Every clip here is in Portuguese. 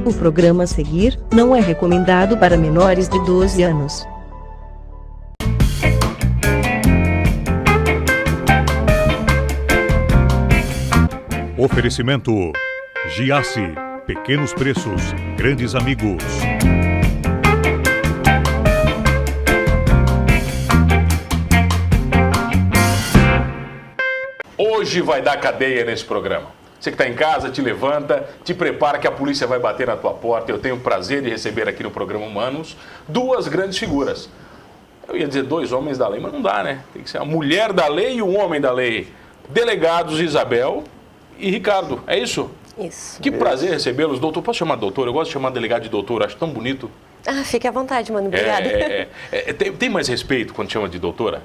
O programa a seguir não é recomendado para menores de 12 anos. Oferecimento Giasse, pequenos preços, grandes amigos. Hoje vai dar cadeia nesse programa. Você que está em casa, te levanta, te prepara que a polícia vai bater na tua porta. Eu tenho o prazer de receber aqui no programa Humanos duas grandes figuras. Eu ia dizer dois homens da lei, mas não dá, né? Tem que ser a mulher da lei e o homem da lei. Delegados Isabel e Ricardo, é isso? Isso. Que prazer recebê-los, doutor. Posso chamar doutor? Eu gosto de chamar delegado de doutor, acho tão bonito. Ah, fique à vontade, mano. Obrigada. Tem mais respeito quando chama de doutora?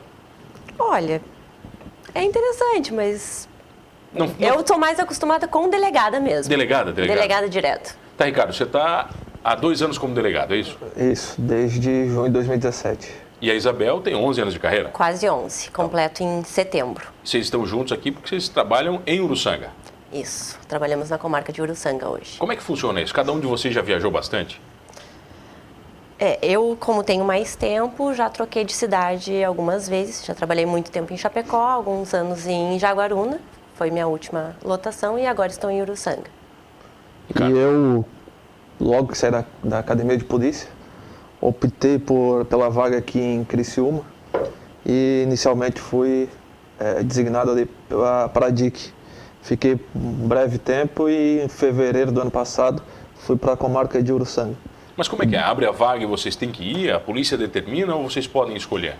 Olha, é interessante, mas Não. eu estou mais acostumada com delegada mesmo. Delegada? Delegada direto. Tá, Ricardo, você está há 2 anos como delegado, é isso? Isso, desde junho de 2017. E a Isabel tem 11 anos de carreira. Quase 11, completo em setembro. Vocês estão juntos aqui porque vocês trabalham em Uruçanga. Isso, trabalhamos na comarca de Uruçanga hoje. Como é que funciona isso? Cada um de vocês já viajou bastante? Eu, como tenho mais tempo, já troquei de cidade algumas vezes. Já trabalhei muito tempo em Chapecó, alguns anos em Jaguaruna. Foi minha última lotação e agora estou em Uruçanga. Ricardo. E eu, logo que saí da academia de polícia, optei pela vaga aqui em Criciúma e inicialmente fui designado ali para a DIC. Fiquei um breve tempo e em fevereiro do ano passado fui para a comarca de Uruçanga. Mas como é que é? Abre a vaga e vocês têm que ir? A polícia determina ou vocês podem escolher?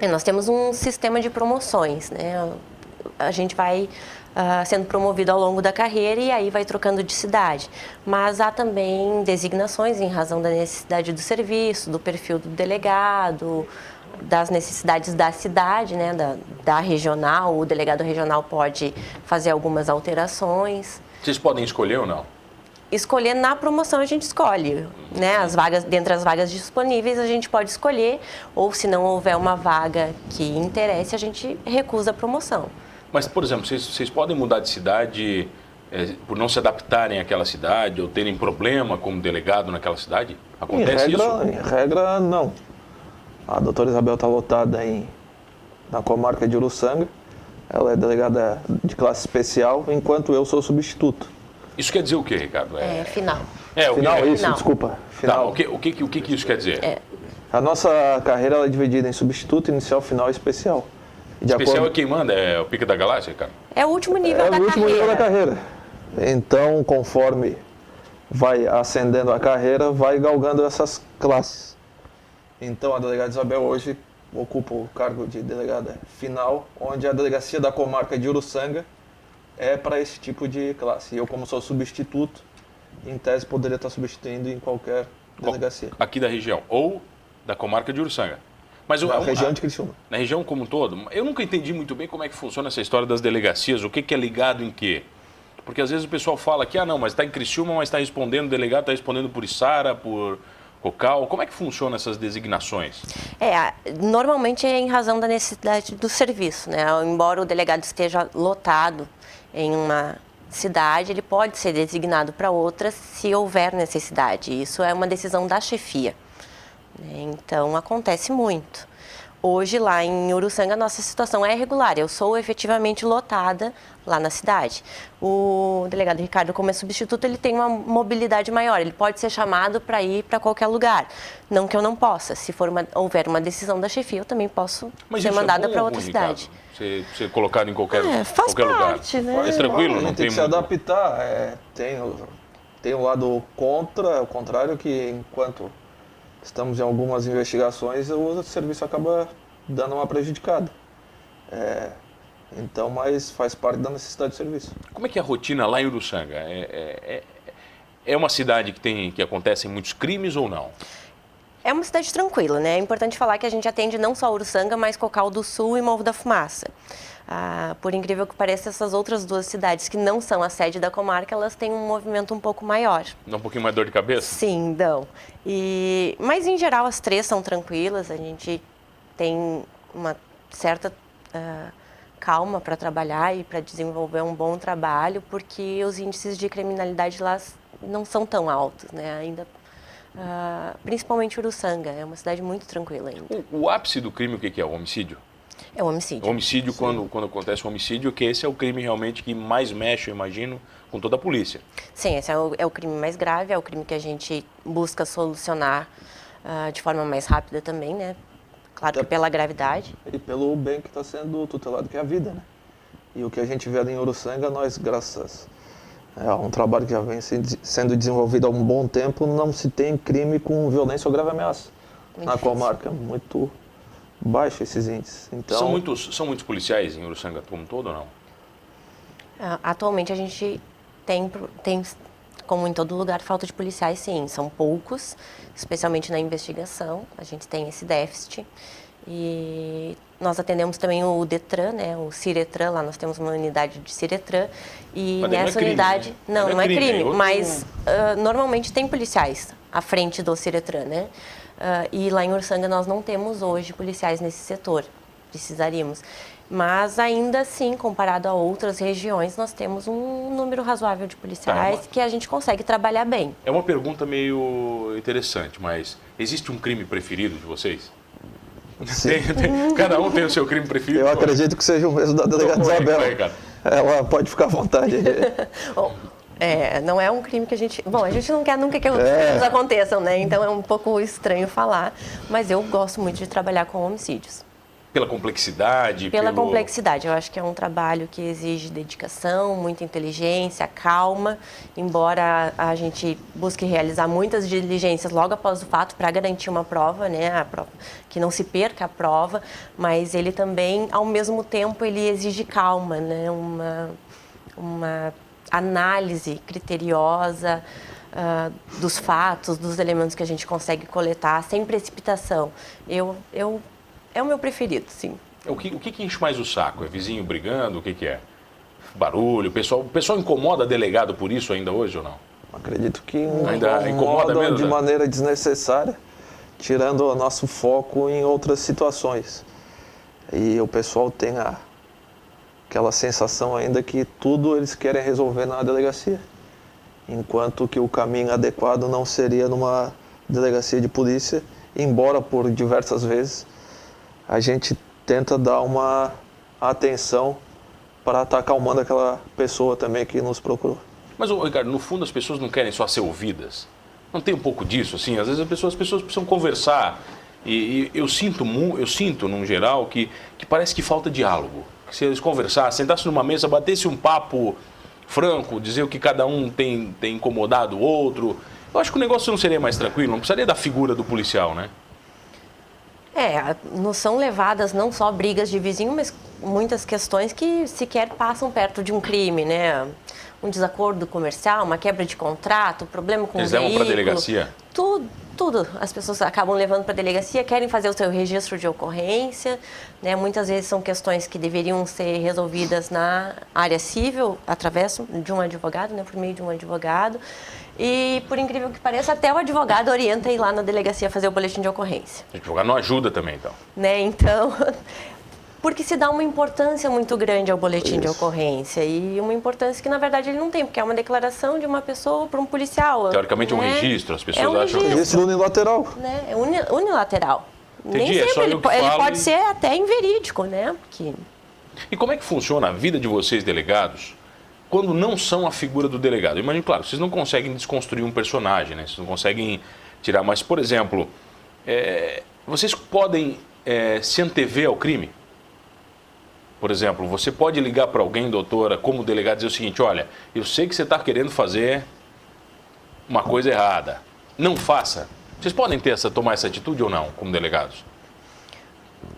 Nós temos um sistema de promoções, né? A gente vai sendo promovido ao longo da carreira e aí vai trocando de cidade. Mas há também designações em razão da necessidade do serviço, do perfil do delegado, das necessidades da cidade, né? Da regional. O delegado regional pode fazer algumas alterações. Vocês podem escolher ou não? Escolher na promoção a gente escolhe, né? As vagas, dentre as vagas disponíveis a gente pode escolher, ou se não houver uma vaga que interesse, a gente recusa a promoção. Mas, por exemplo, vocês podem mudar de cidade por não se adaptarem àquela cidade ou terem problema como delegado naquela cidade? Acontece isso? Em regra, não. A doutora Isabel está lotada na comarca de Uruçanga. Ela é delegada de classe especial, enquanto eu sou substituto. Isso quer dizer o quê, Ricardo? Final. Isso, Final. desculpa. Final. Tá, o que isso quer dizer? A nossa carreira ela é dividida em substituto, inicial, final e especial. Especial é quem manda? É o Pica da Galáxia, Ricardo? É o último nível da carreira. É o último nível da carreira. Então, conforme vai ascendendo a carreira, vai galgando essas classes. Então, a delegada Isabel hoje ocupa o cargo de delegada final, onde a delegacia da comarca de Uruçanga é para esse tipo de classe. Eu, como sou substituto, em tese poderia estar substituindo em qualquer delegacia. Aqui da região, ou da comarca de Uruçanga. Mas Na região de Criciúma. Na região como um todo. Eu nunca entendi muito bem como é que funciona essa história das delegacias, o que é ligado em quê? Porque às vezes o pessoal fala que, não, mas está em Criciúma, mas está respondendo, o delegado está respondendo por Içara, por Cocal. Como é que funcionam essas designações? Normalmente é em razão da necessidade do serviço, né? Embora o delegado esteja lotado em uma cidade, ele pode ser designado para outra se houver necessidade. Isso é uma decisão da chefia. Então, acontece muito. Hoje, lá em Uruçanga, a nossa situação é irregular. Eu sou efetivamente lotada lá na cidade. O delegado Ricardo, como é substituto, ele tem uma mobilidade maior. Ele pode ser chamado para ir para qualquer lugar. Não que eu não possa. Se houver uma decisão da chefia, eu também posso ser mandada para outra cidade. Ser colocado em qualquer lugar. Faz parte, né? É tranquilo, não tem que se adaptar. Tem o lado o contrário, que enquanto estamos em algumas investigações, o serviço acaba dando uma prejudicada. Então, mas faz parte da necessidade de serviço. Como é que é a rotina lá em Uruçanga? É uma cidade que acontecem muitos crimes ou não? É uma cidade tranquila, né? É importante falar que a gente atende não só Uruçanga, mas Cocal do Sul e Morro da Fumaça. Por incrível que pareça, essas outras duas cidades que não são a sede da comarca, elas têm um movimento um pouco maior. Dá um pouquinho mais dor de cabeça? Sim, dão. Mas, em geral, as três são tranquilas. A gente tem uma certa calma para trabalhar e para desenvolver um bom trabalho, porque os índices de criminalidade lá não são tão altos, né? Ainda, principalmente Uruçanga, é uma cidade muito tranquila ainda. O ápice do crime, o que é? O homicídio? É o homicídio. O homicídio, quando acontece o homicídio, que esse é o crime realmente que mais mexe, eu imagino, com toda a polícia. Sim, esse é o crime mais grave, é o crime que a gente busca solucionar de forma mais rápida também, né? Claro que pela gravidade. E pelo bem que está sendo tutelado, que é a vida, né? E o que a gente vê ali em Uruçanga, nós, graças a um trabalho que já vem sendo desenvolvido há um bom tempo, não se tem crime com violência ou grave ameaça. Na comarca, muito baixo esses índices. Então, são muitos policiais em Uruçanga como um todo ou não? Atualmente a gente tem, como em todo lugar, falta de policiais, sim. São poucos, especialmente na investigação. A gente tem esse déficit. E nós atendemos também o Detran, né, o Ciretran, lá nós temos uma unidade de Ciretran. E mas nessa unidade... Não é crime, mas normalmente tem policiais à frente do Ciretran, né? E lá em Uruçanga nós não temos hoje policiais nesse setor, precisaríamos. Mas ainda assim, comparado a outras regiões, nós temos um número razoável de policiais que a gente consegue trabalhar bem. É uma pergunta meio interessante, mas existe um crime preferido de vocês? Cada um tem o seu crime preferido? Eu acredito que seja o mesmo da delegada Isabel. Ela pode ficar à vontade. Bom, não é um crime que a gente... Bom, a gente não quer nunca que os crimes aconteçam, né? Então é um pouco estranho falar, mas eu gosto muito de trabalhar com homicídios. Pela complexidade? Pela complexidade. Eu acho que é um trabalho que exige dedicação, muita inteligência, calma, embora a gente busque realizar muitas diligências logo após o fato para garantir uma prova, né? A prova, que não se perca a prova, mas ele também, ao mesmo tempo, ele exige calma, né? Uma análise criteriosa dos fatos, dos elementos que a gente consegue coletar, sem precipitação. É o meu preferido, sim. O que enche mais o saco? É vizinho brigando? O que é? Barulho? O pessoal incomoda delegado por isso ainda hoje ou não? Acredito que ainda incomoda mesmo, de maneira desnecessária, tirando o nosso foco em outras situações. E o pessoal tem aquela sensação ainda que tudo eles querem resolver na delegacia. Enquanto que o caminho adequado não seria numa delegacia de polícia, embora por diversas vezes a gente tenta dar uma atenção para estar acalmando aquela pessoa também que nos procurou. Mas, Ricardo, no fundo as pessoas não querem só ser ouvidas. Não tem um pouco disso, assim? Às vezes as pessoas precisam conversar. E eu sinto, num geral, que parece que falta diálogo. Que se eles conversassem, sentassem numa mesa, batessem um papo franco, dizer o que cada um tem incomodado o outro, eu acho que o negócio não seria mais tranquilo, não precisaria da figura do policial, né? Não são levadas não só brigas de vizinho, mas muitas questões que sequer passam perto de um crime, né? Um desacordo comercial, uma quebra de contrato, problema com o veículo. Eles levam para a delegacia? Tudo. As pessoas acabam levando para a delegacia, querem fazer o seu registro de ocorrência, né? Muitas vezes são questões que deveriam ser resolvidas na área civil, através de um advogado, né? Por meio de um advogado. E, por incrível que pareça, até o advogado orienta a ir lá na delegacia fazer o boletim de ocorrência. O advogado não ajuda também, então. Né? Então, porque se dá uma importância muito grande ao boletim de ocorrência. E uma importância que, na verdade, ele não tem, porque é uma declaração de uma pessoa para um policial. Teoricamente, né? É um registro, as pessoas acham que... Registro unilateral. Né? É unilateral. Entendi, Nem sempre ele pode e... ser até inverídico, né? Porque... E como é que funciona a vida de vocês, delegados, quando não são a figura do delegado? Eu imagino, claro, vocês não conseguem desconstruir um personagem, né? Vocês não conseguem tirar... Mas, por exemplo, vocês podem se antever ao crime? Por exemplo, você pode ligar para alguém, doutora, como delegado, e dizer o seguinte: olha, eu sei que você está querendo fazer uma coisa errada. Não faça. Vocês podem tomar essa atitude ou não, como delegados?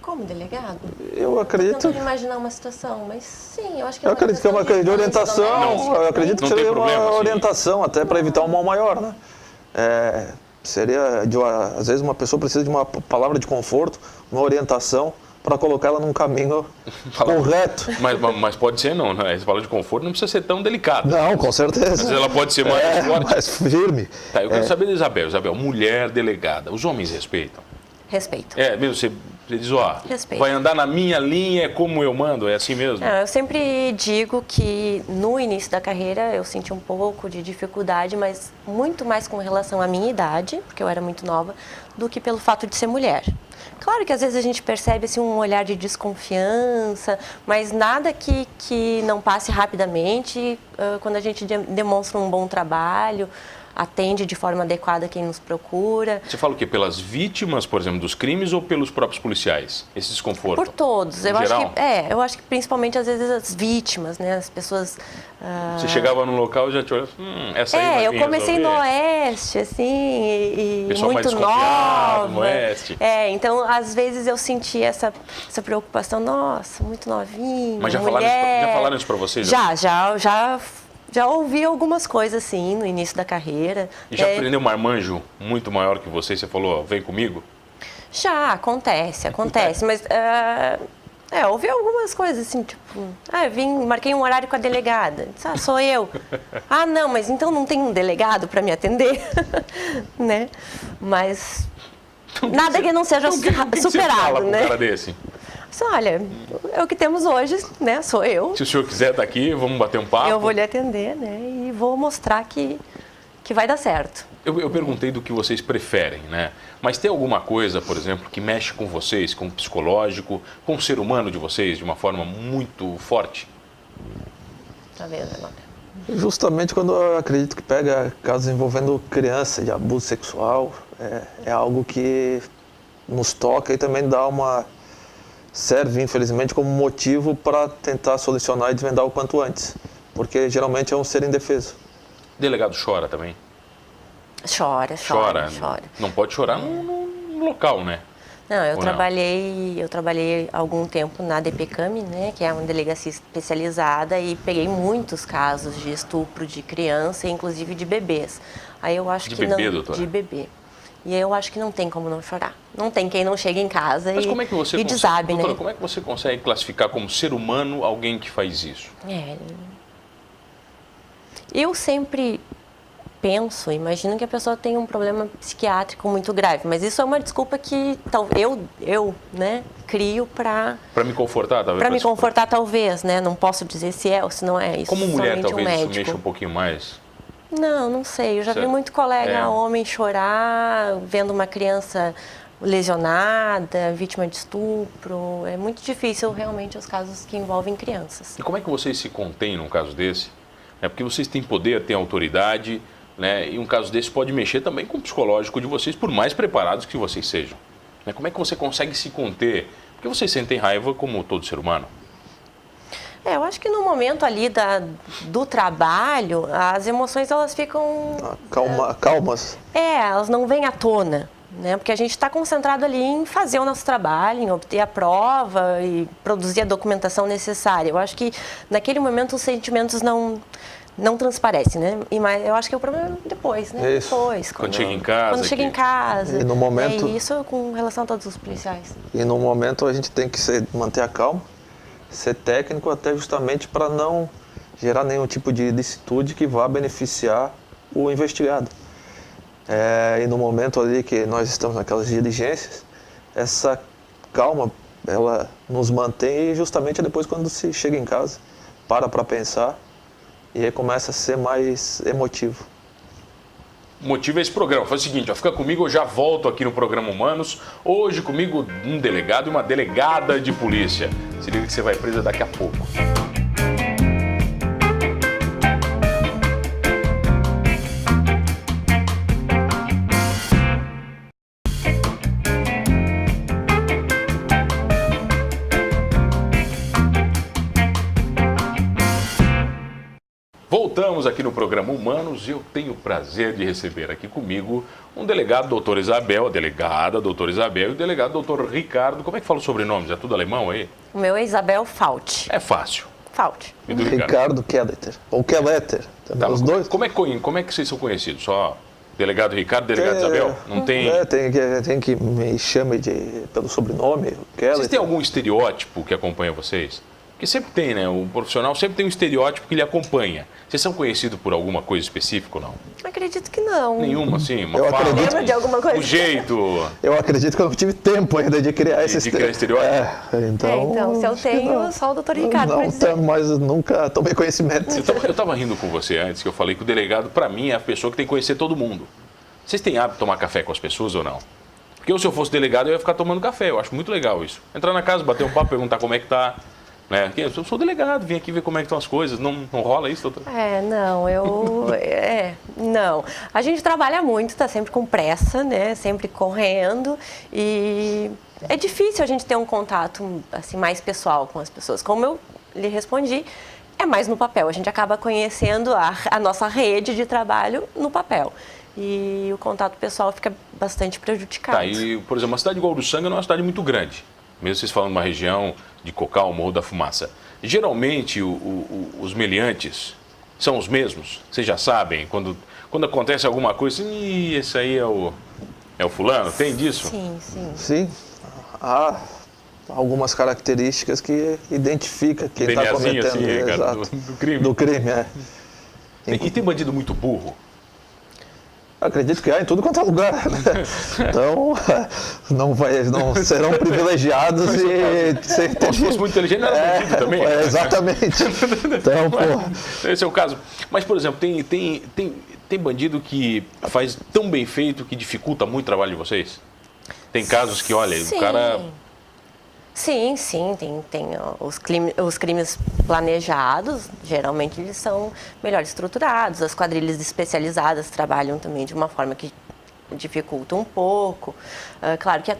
Como delegado? Eu acredito... Tentando imaginar uma situação, mas sim, eu acho que... Eu acredito que é uma questão de orientação. Eu acredito que seria uma orientação, até para evitar um mal maior, né? Seria, às vezes, uma pessoa precisa de uma palavra de conforto, uma orientação, para colocá-la num caminho correto. Mas pode ser não, né? Essa palavra de conforto não precisa ser tão delicada. Não, com certeza. Às vezes ela pode ser mais forte. Mais firme. Tá, eu quero saber da Isabel. Isabel, mulher delegada, os homens respeitam? Respeito. Mesmo Você diz, ó, Respeito. vai andar na minha linha, é como eu mando, é assim mesmo? Eu sempre digo que no início da carreira eu senti um pouco de dificuldade, mas muito mais com relação à minha idade, porque eu era muito nova, do que pelo fato de ser mulher. Claro que às vezes a gente percebe assim, um olhar de desconfiança, mas nada que não passe rapidamente quando a gente demonstra um bom trabalho, atende de forma adequada quem nos procura. Você fala o quê? Pelas vítimas, por exemplo, dos crimes ou pelos próprios policiais? Esse desconforto? Por todos. Eu acho que principalmente às vezes as vítimas, né? As pessoas... Você chegava no local e já te olhava, essa aí vai eu vir comecei no resolver. Oeste, assim, e Pessoal mais muito desconfiado nova. no Oeste. Então às vezes eu senti essa preocupação, nossa, muito novinha, Mas já mulher. falaram isso pra vocês? Já ouvi algumas coisas, assim, no início da carreira. E já prendeu um marmanjo muito maior que você e você falou, vem comigo? Já, acontece, mas... ouvi algumas coisas assim, tipo... marquei um horário com a delegada. Disse, sou eu. Não, mas então não tem um delegado para me atender? Né? Mas... nada que não seja superado, você fala né? com um cara desse? Olha, é o que temos hoje, né? Sou eu. Se o senhor quiser estar aqui, vamos bater um papo. Eu vou lhe atender, né? E vou mostrar que vai dar certo. Eu perguntei do que vocês preferem, né? Mas tem alguma coisa, por exemplo, que mexe com vocês, com o psicológico, com o ser humano de vocês, de uma forma muito forte? Tá vendo agora? Justamente quando eu acredito que pega casos envolvendo criança, de abuso sexual, é algo que nos toca e também serve, infelizmente, como motivo para tentar solucionar e desvendar o quanto antes, porque geralmente é um ser indefeso. O delegado chora também? Chora. Não pode chorar num local, né? Não, eu trabalhei algum tempo na DPCAM, né, que é uma delegacia especializada, e peguei muitos casos de estupro de criança, inclusive de bebês. Aí eu acho doutora? De bebê. E eu acho que não tem como não chorar. Não tem quem não chegue em casa e desabe, doutora, né? como é que você consegue classificar como ser humano alguém que faz isso? Eu sempre imagino que a pessoa tem um problema psiquiátrico muito grave, mas isso é uma desculpa que eu né, crio para me confortar, talvez? Para me confortar, talvez, né? Não posso dizer se é ou se não é. Isso como mulher, talvez isso mexa um pouquinho mais? Não sei. Eu já vi muito colega homem chorar vendo uma criança lesionada, vítima de estupro. É muito difícil realmente os casos que envolvem crianças. E como é que vocês se contêm num caso desse? Porque vocês têm poder, têm autoridade, né? E um caso desse pode mexer também com o psicológico de vocês, por mais preparados que vocês sejam. Como é que você consegue se conter? Porque vocês sentem raiva como todo ser humano. Eu acho que no momento ali do trabalho, as emoções elas ficam... Calmas. Elas não vêm à tona, né? Porque a gente está concentrado ali em fazer o nosso trabalho, em obter a prova e produzir a documentação necessária. Eu acho que naquele momento os sentimentos não transparecem, né? Eu acho que é o problema depois, né? Isso. Depois. Quando chega em casa. Quando chega em casa. E no momento... isso com relação a todos os policiais. E no momento a gente tem que manter a calma, ser técnico até justamente para não gerar nenhum tipo de ilicitude que vá beneficiar o investigado. E no momento ali que nós estamos naquelas diligências, essa calma, ela nos mantém e justamente é depois quando se chega em casa, para pensar e aí começa a ser mais emotivo. Motiva esse programa. Faz o seguinte, fica comigo, eu já volto aqui no programa Humanos. Hoje comigo um delegado e uma delegada de polícia. Se liga que você vai presa daqui a pouco. Voltamos aqui no programa Humanos e eu tenho o prazer de receber aqui comigo um delegado, doutor Isabel, a delegada, doutor Isabel, e o delegado, doutor Ricardo. Como é que fala os sobrenomes? É tudo alemão aí? O meu é Isabel Fault. É fácil. Fault. E do Ricardo Kelleter, ou Kelleter, tá, os dois. Como é que vocês são conhecidos? Só delegado Ricardo, delegado Isabel? Não tem... Tem que me chame pelo sobrenome, Kelleter. Vocês têm algum estereótipo que acompanha vocês? Porque sempre tem, né? O profissional sempre tem um estereótipo que lhe acompanha. Vocês são conhecidos por alguma coisa específica ou não? Acredito que não. Nenhuma, assim? Uma Eu fala, acredito. Lembra de alguma coisa? o jeito. Eu acredito que eu não tive tempo ainda de criar esse De criar estereótipo? Então, Se eu acho que tenho, não. só o doutor Ricardo Não, vai dizer. mas nunca tomei conhecimento. Eu estava rindo com você antes, que eu falei que o delegado, para mim, é a pessoa que tem que conhecer todo mundo. Vocês têm hábito de tomar café com as pessoas ou não? Porque se eu fosse delegado, eu ia ficar tomando café. Eu acho muito legal isso. Entrar na casa, bater um papo, perguntar como é que tá. Né? Eu sou delegado, vim aqui ver como é que estão as coisas. Não rola isso, doutor? Não. A gente trabalha muito, está sempre com pressa, né? Sempre correndo e é difícil a gente ter um contato assim, mais pessoal com as pessoas. Como eu lhe respondi, é mais no papel. A gente acaba conhecendo a nossa rede de trabalho no papel. E o contato pessoal fica bastante prejudicado. Tá, e, por exemplo, uma cidade igual Uruçanga não é uma cidade muito grande. Mesmo vocês falando de uma região de Cocal, Morro da Fumaça. Geralmente, os meliantes são os mesmos? Vocês já sabem? Quando acontece alguma coisa, esse aí é o fulano? Tem disso? Sim. Sim, há algumas características que identifica quem está DNAzinho, cometendo. assim, Ricardo, exato, do crime. Do crime, é. E tem bandido muito burro? Acredito que há em tudo quanto é lugar. Né? Então, não serão privilegiados e ser Se fosse muito inteligente, não era bandido também. Exatamente. Então, pô. Esse é o caso. Mas, por exemplo, tem bandido que faz tão bem feito que dificulta muito o trabalho de vocês? Tem casos que, olha, o cara... Sim, tem os crimes planejados, geralmente eles são melhor estruturados, as quadrilhas especializadas trabalham também de uma forma que dificulta um pouco. Claro que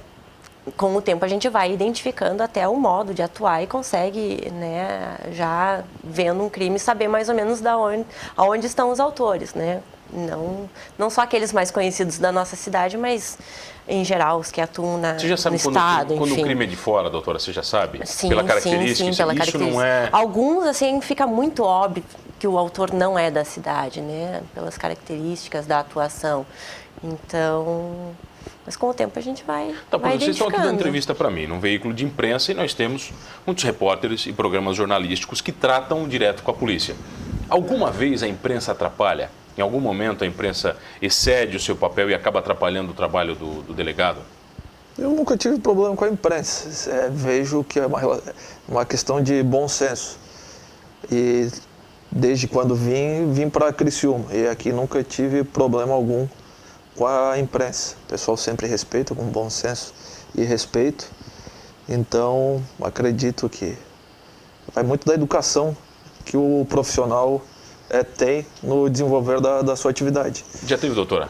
com o tempo a gente vai identificando até o modo de atuar e consegue, né, já vendo um crime, saber mais ou menos aonde estão os autores, né? Não só aqueles mais conhecidos da nossa cidade, mas em geral os que atuam Você já sabe no estado, quando enfim. o crime é de fora, doutora? Você já sabe? Sim, pela característica? sim, pela isso característica. Não é... Alguns, assim, fica muito óbvio que o autor não é da cidade, né? Pelas características da atuação. Então... Mas com o tempo a gente vai Vocês estão aqui dando identificando. entrevista para mim, num veículo de imprensa, e nós temos muitos repórteres e programas jornalísticos que tratam direto com a polícia. Alguma vez a imprensa atrapalha? Em algum momento a imprensa excede o seu papel e acaba atrapalhando o trabalho do delegado? Eu nunca tive problema com a imprensa. Vejo que é uma questão de bom senso. E desde quando vim para Criciúma. E aqui nunca tive problema algum com a imprensa. O pessoal sempre respeita, com bom senso e respeito. Então, acredito que vai muito da educação que o profissional tem no desenvolver da sua atividade. Já teve, doutora?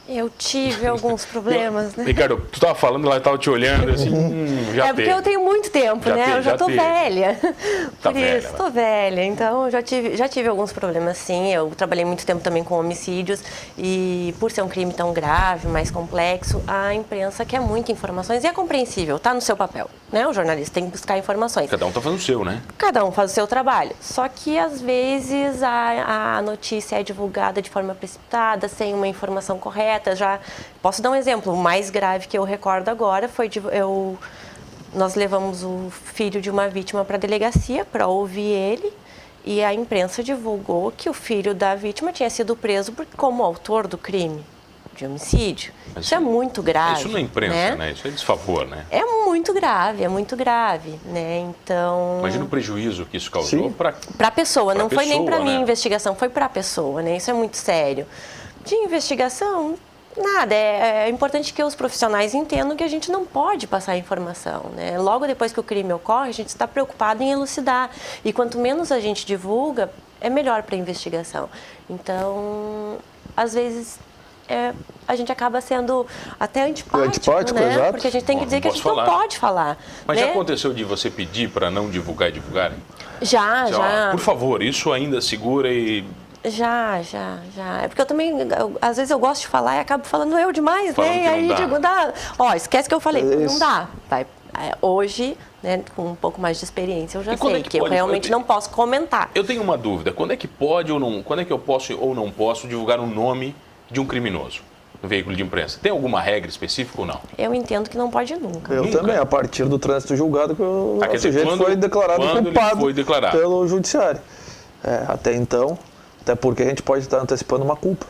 Eu tive alguns problemas, né? Ricardo, tu estava falando, ela estava te olhando assim, já porque eu tenho muito tempo, né? Eu já tô velha. Tá Por velha, isso, né? tô velha. Então, eu já tive alguns problemas, sim. Eu trabalhei muito tempo também com homicídios e por ser um crime tão grave, mais complexo, a imprensa quer muitas informações e é compreensível, tá no seu papel, né? O jornalista tem que buscar informações. Cada um está fazendo o seu, né? Cada um faz o seu trabalho. Só que, às vezes, a notícia é divulgada de forma precipitada, sem uma informação correta. Já posso dar um exemplo. O mais grave que eu recordo agora foi nós levamos o filho de uma vítima para a delegacia para ouvir ele e a imprensa divulgou que o filho da vítima tinha sido preso como autor do crime de homicídio. Mas isso é muito grave. Isso não é imprensa, né? Isso é desfavor, né? É muito grave, né? Então... Imagina o prejuízo que isso causou para a pessoa, não foi nem para né? mim a investigação, foi para a pessoa, né? Isso é muito sério. De investigação, nada. É importante que os profissionais entendam que a gente não pode passar informação, né? Logo depois que o crime ocorre, a gente está preocupado em elucidar. E quanto menos a gente divulga, é melhor para a investigação. Então, às vezes... a gente acaba sendo até antipático, né? Exato. Porque a gente tem que dizer que a gente falar. não pode falar. Mas né? já aconteceu de você pedir para não divulgar e divulgarem? Já. Por favor, isso ainda segura e... Já. É porque eu também, às vezes eu gosto de falar e acabo falando eu demais, Falando né? que E aí não dá. digo, esquece que eu falei. Isso. Não dá. Hoje, né, com um pouco mais de experiência, eu já E quando sei é que que eu pode? realmente não posso comentar. Eu tenho uma dúvida. Quando é que pode ou não... Quando é que eu posso ou não posso divulgar o nome de um criminoso? no veículo de imprensa. Tem alguma regra específica ou não? Eu entendo que não pode nunca. Eu Nunca? também, a partir do trânsito julgado que o quer dizer, sujeito foi declarado quando ele culpado foi declarado. pelo judiciário. Até então, até porque a gente pode estar antecipando uma culpa.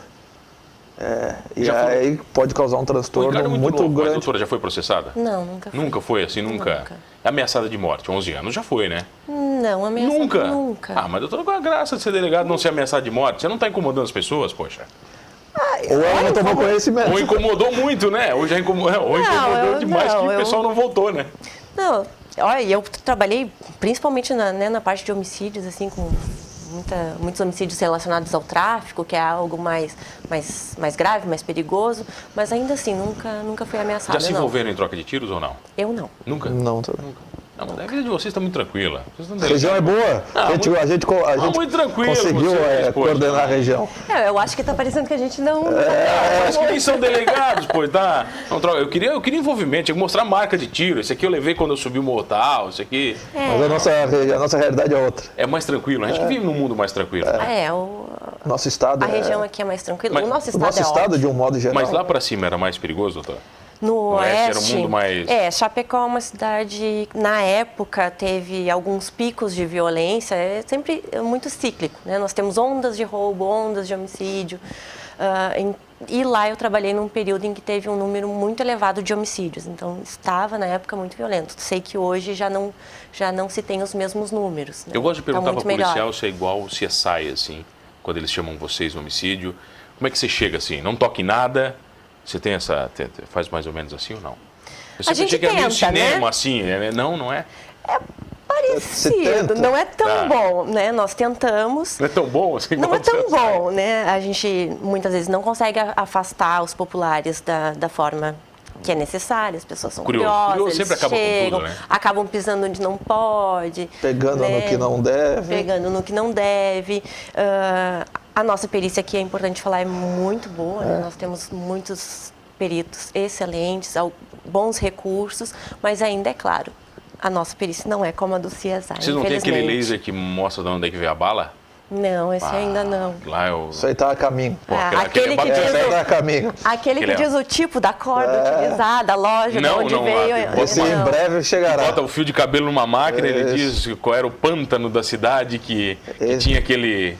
E Já foi- aí pode causar um O transtorno Ricardo é muito muito novo, mas a grande. doutora já foi processada? Não, nunca foi. Nunca foi assim, nunca? Nunca. Ameaçada de morte, 11 anos, já foi, né? Não, ameaçada Nunca? nunca. Ah, mas doutora, qual é a graça de ser delegado não ser ameaçado de morte? Você não está incomodando as pessoas, poxa? Ou ela não tomou conhecimento. Ou incomodou muito, né? Ou já incomodou demais que o pessoal não voltou, né? Não, olha, eu trabalhei principalmente na parte de homicídios, assim, com muitos homicídios relacionados ao tráfico, que é algo mais grave, mais perigoso, mas ainda assim, nunca fui ameaçada, Já se não. envolveram em troca de tiros ou não? Eu não. Nunca? Não, também. Não, mas a vida de vocês está muito tranquila. Vocês estão A região é boa. A gente muito tranquilo conseguiu vocês, poxa. coordenar a região. Eu acho que tá parecendo que a gente não... Mas que nem são delegados, pô, tá? Não, troca. Eu queria envolvimento, tinha que mostrar marca de tiro. Esse aqui eu levei quando eu subi o mortal, esse aqui... Mas a nossa realidade é outra. É mais tranquilo, a gente vive num mundo mais tranquilo. Nosso estado A região aqui é mais tranquila. Mas O nosso o estado nosso é estado, ótimo. de um modo geral. Mas lá pra cima era mais perigoso, doutor? No Oeste oeste, era um mundo mais... Chapecó é uma cidade, na época, teve alguns picos de violência, é sempre muito cíclico, né? Nós temos ondas de roubo, ondas de homicídio, e lá eu trabalhei num período em que teve um número muito elevado de homicídios, então estava na época muito violento. Sei que hoje já não se tem os mesmos números. Né? Eu gosto de perguntar Tá para muito policial melhor. se é igual o CSI, assim, quando eles chamam vocês no homicídio. Como é que você chega assim? Não toque em nada? Você tem faz mais ou menos assim ou não? Eu sempre gente achei que é meio tenta, cinema, né? assim, né? Não é? Você Parecido, tenta. não é tão Tá. bom, né? Nós tentamos. Não é tão bom assim? Não igual é tão o CSI? bom, né? A gente muitas vezes não consegue afastar os populares da forma que é necessária. As pessoas são Curioso. curiosas, Curioso eles sempre acaba com chegam, tudo, né? acabam pisando onde não pode. Pegando né? no que não deve. Pegando no que não deve. A nossa perícia aqui, é importante falar, é muito boa. Né? Nós temos muitos peritos excelentes, bons recursos, mas ainda é claro, a nossa perícia não é como a do CSI, Vocês não têm aquele infelizmente. laser que mostra de onde é que veio a bala? Não, esse ainda não. Lá eu... Isso aí tá a caminho. Pô, aquele é que bacana. diz Isso aí tá a caminho. Aquele que Aquele diz o tipo da corda utilizada, a loja, Não, de onde não, veio. bota Esse uma- em não. breve chegará. Bota o fio de cabelo numa máquina, ele Isso. diz qual era o pântano da cidade que Esse. tinha aquele...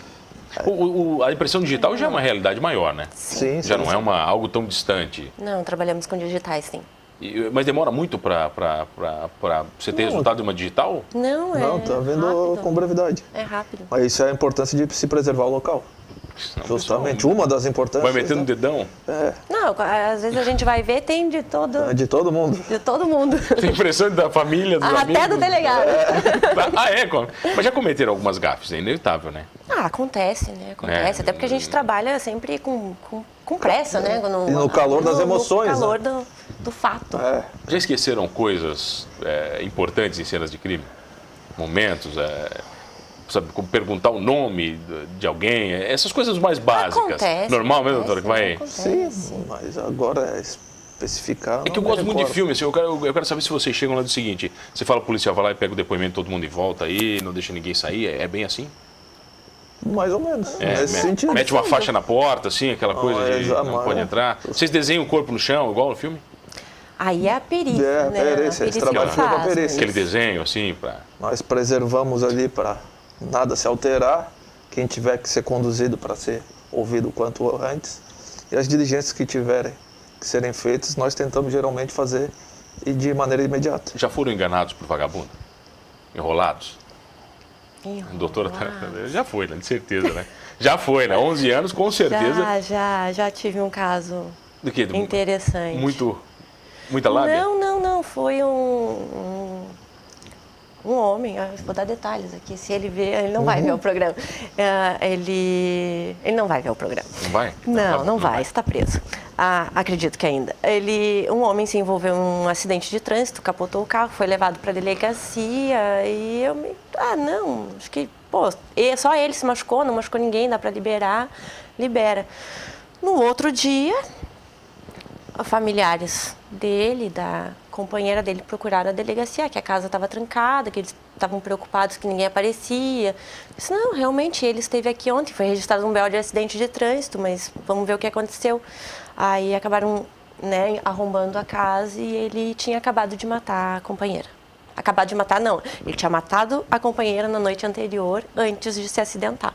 A impressão digital já é uma realidade maior, né? Sim, Já sim, não é algo tão distante. Não, trabalhamos com digitais, sim. Mas demora muito para você ter resultado de uma digital? Não, é Não, tá vendo rápido. com brevidade. É rápido. Mas isso é a importância de se preservar o local. Justamente, uma das importâncias. Vai metendo o né? dedão? Não, às vezes a gente vai ver, tem de todo De todo mundo. mundo. Tem impressão da família, dos amigos? Até do delegado. Mas já cometeram algumas gafes, é inevitável, né? Acontece, né? Acontece. É. Até porque a gente trabalha sempre com pressa, né? E no calor das emoções, No calor né? do fato. Já esqueceram coisas importantes em cenas de crime? Momentos, sabe, como perguntar o nome de alguém, essas coisas mais básicas. Acontece. Normal mesmo, doutora, que vai... Acontece. Sim, mas agora especificar. É que eu não gosto muito de recordo. filme, assim, eu quero saber se vocês chegam lá do seguinte, você fala, o policial vai lá e pega o depoimento, todo mundo em volta aí, não deixa ninguém sair, é bem assim? Mais ou menos. Nesse sentido. Mete uma faixa na porta, assim, aquela coisa de jamais. não pode entrar. Vocês desenham o corpo no chão, igual no filme? Aí é a perícia, É, né? perícia, esse que trabalho foi com a faz, perícia. né? Aquele desenho, assim, pra... Nós preservamos ali para nada se alterar. Quem tiver que ser conduzido para ser ouvido o quanto antes. E as diligências que tiverem que serem feitas, nós tentamos geralmente fazer e de maneira imediata. Já foram enganados por vagabundo? Enrolados? Enrolado. Doutora, já foi, né? De certeza, né? Já foi, né? 11 anos, com certeza. Já tive um caso Do quê? interessante. Muita lábia? Não. Foi um homem, vou dar detalhes aqui, se ele ver, ele não vai ver o programa. Ele não vai ver o programa. Não vai? Não vai, está preso. Acredito que ainda. Um homem se envolveu em um acidente de trânsito, capotou o carro, foi levado para a delegacia e acho que, só ele se machucou, não machucou ninguém, dá para liberar, libera. No outro dia, familiares dele, da companheira dele, procuraram a delegacia, que a casa estava trancada, que eles estavam preocupados que ninguém aparecia. Eu disse, não, realmente, ele esteve aqui ontem, foi registrado um BO de acidente de trânsito, mas vamos ver o que aconteceu. Aí acabaram, né, arrombando a casa e ele tinha acabado de matar a companheira. Acabado de matar, não. Ele tinha matado a companheira na noite anterior, antes de se acidentar.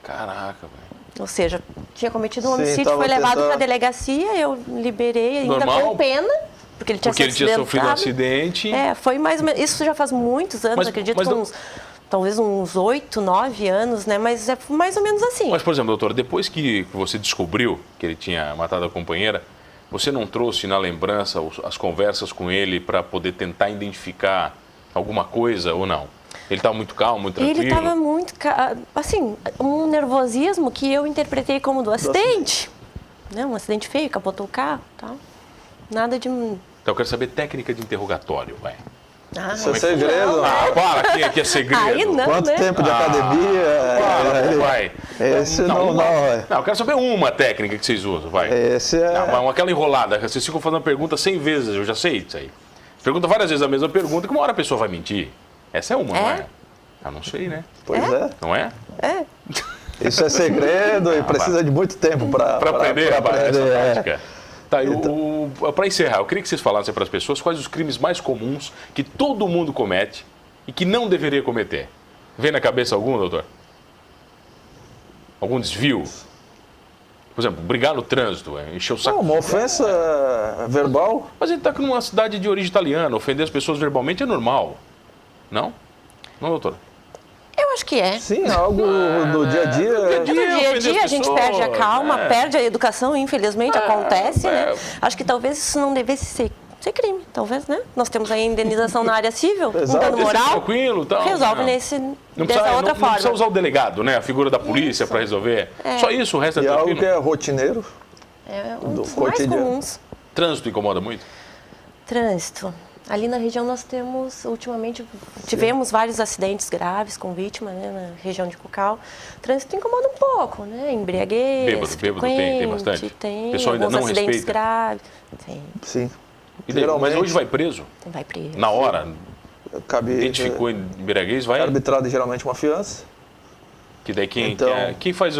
Caraca, velho. Ou seja, tinha cometido um Sim, homicídio, tava foi levado tentando- para a delegacia, eu liberei, ainda Normal? com pena, porque ele tinha Porque se ele tinha sofrido um acidentado. acidente. Foi mais ou menos, isso já faz muitos anos, Mas- acredito mas que não- talvez uns 8, 9 anos, né? Mas é mais ou menos assim. Mas, por exemplo, doutor, depois que você descobriu que ele tinha matado a companheira, você não trouxe na lembrança as conversas com ele para poder tentar identificar alguma coisa ou não? Ele estava muito calmo, muito tranquilo? Ele estava muito, assim, um nervosismo que eu interpretei como do acidente. Né? Um acidente feio, capotou o carro e tal. Nada de... Então eu quero saber técnica de interrogatório, vai. Isso é segredo. Ah, para, que é segredo. Aí não, Quanto né? tempo de academia? Para, vai. Esse não, vai. Não, eu quero saber uma técnica que vocês usam, vai. Esse é... Não, mas aquela enrolada, vocês ficam fazendo pergunta 100 vezes, eu já sei disso aí. Pergunta várias vezes a mesma pergunta, que uma hora a pessoa vai mentir. Essa é uma, não é? Eu não sei, né? Pois é. Não é? Isso é segredo e precisa de muito tempo para aprender pra essa aprender. prática. Tá, para encerrar, eu queria que vocês falassem para as pessoas quais os crimes mais comuns que todo mundo comete e que não deveria cometer. Vem na cabeça algum, doutor? Algum desvio? Por exemplo, brigar no trânsito, encher o saco. Uma ofensa verbal? Mas ele está numa cidade de origem italiana, ofender as pessoas verbalmente é normal. Não? Não, doutor? Eu acho que é. Sim, algo do dia a dia. No dia a dia a gente perde a calma, perde a educação, infelizmente, acontece, né? Acho que talvez isso não devesse ser crime, talvez, né? Nós temos aí indenização na área civil, um Exato. dano moral, Tranquilo, tal, resolve não. dessa Não precisa, outra não forma. precisa usar o delegado, né? A figura da polícia para resolver. Só isso, o resto é E algo tranquilo. que é rotineiro. É um do dos mais cotidiano. comuns. Trânsito incomoda muito? Trânsito. Ali na região nós temos, ultimamente, tivemos vários acidentes graves com vítima, né, na região de Cucal. Trânsito incomoda um pouco, né? Embriaguez, Bêbado tem bastante. Tem, O pessoal ainda alguns não acidentes respeita. graves. Tem, Sim. E daí, mas Geralmente, hoje vai preso? vai preso. Na hora? cabe Identificou embriaguez, vai? arbitrado geralmente uma fiança. Que daí quem, Então-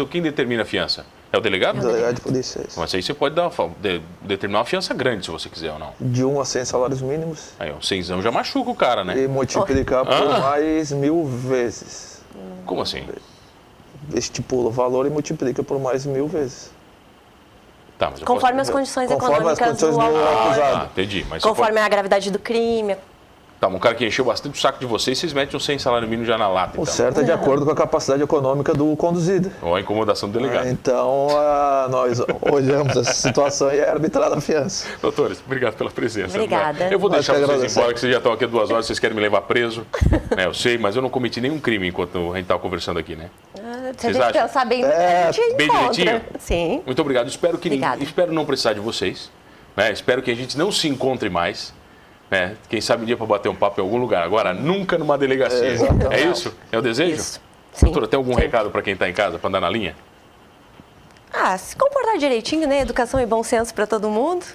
quem determina a fiança? É o delegado? Delegado de polícia. Isso. Mas aí você pode determinar uma fiança grande, se você quiser ou não. De 1 a 100 salários mínimos Aí, o 100zão já machuca o cara, né? e multiplicar por mais 1000 vezes. Como assim? Estipula o valor e multiplica por mais 1000 vezes. Tá, mas eu Conforme posso... as condições Conforme as econômicas condições do autor, acusado. entendi. Mas você conforme a gravidade do crime. Tá, um cara que encheu bastante o saco de vocês, vocês metem um 100 salário mínimo já na lata, O então. certo é de acordo com a capacidade econômica do conduzido. Ou a incomodação do delegado. Então, nós olhamos essa situação e é arbitrada a fiança. Doutores, obrigado pela presença. Obrigada. Eu vou Nós deixar que vocês agradecemos. embora, que vocês já estão aqui há 2 horas, vocês querem me levar preso. Né, eu sei, mas eu não cometi nenhum crime enquanto a gente estava conversando aqui, né? Você Vocês tem que acham? pensar bem no que a gente bem encontra. direitinho? Sim. Muito obrigado. Espero Obrigada. espero não precisar de vocês. Né? Espero que a gente não se encontre mais. Né? Quem sabe um dia para bater um papo em algum lugar. Agora, nunca numa delegacia. Exatamente. É isso? É o desejo? Isso. Sim. Doutora, tem algum Sim. recado para quem está em casa, para andar na linha? Se comportar direitinho, né? Educação e bom senso para todo mundo.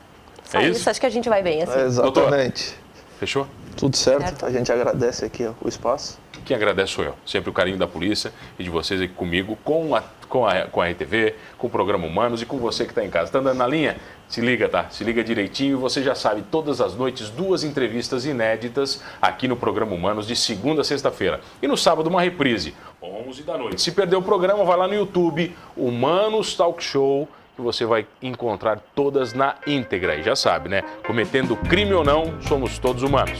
Só É isso? Acho que a gente vai bem, assim. Exatamente. Fechou? Tudo certo. Certo. A gente agradece aqui o espaço. Quem agradece sou eu. Sempre o carinho da polícia e de vocês aqui comigo, com a RTV, com o programa Humanos e com você que está em casa. Está andando na linha? Se liga, tá? Se liga direitinho. Você já sabe, todas as noites, 2 entrevistas inéditas aqui no programa Humanos, de segunda a sexta-feira. E no sábado, uma reprise, 11 da noite. Se perdeu o programa, vai lá no YouTube, Humanos Talk Show, que você vai encontrar todas na íntegra. E já sabe, né? Cometendo crime ou não, somos todos humanos.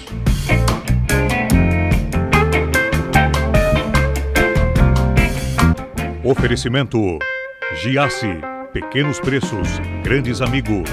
Oferecimento Giasse, pequenos preços, grandes amigos.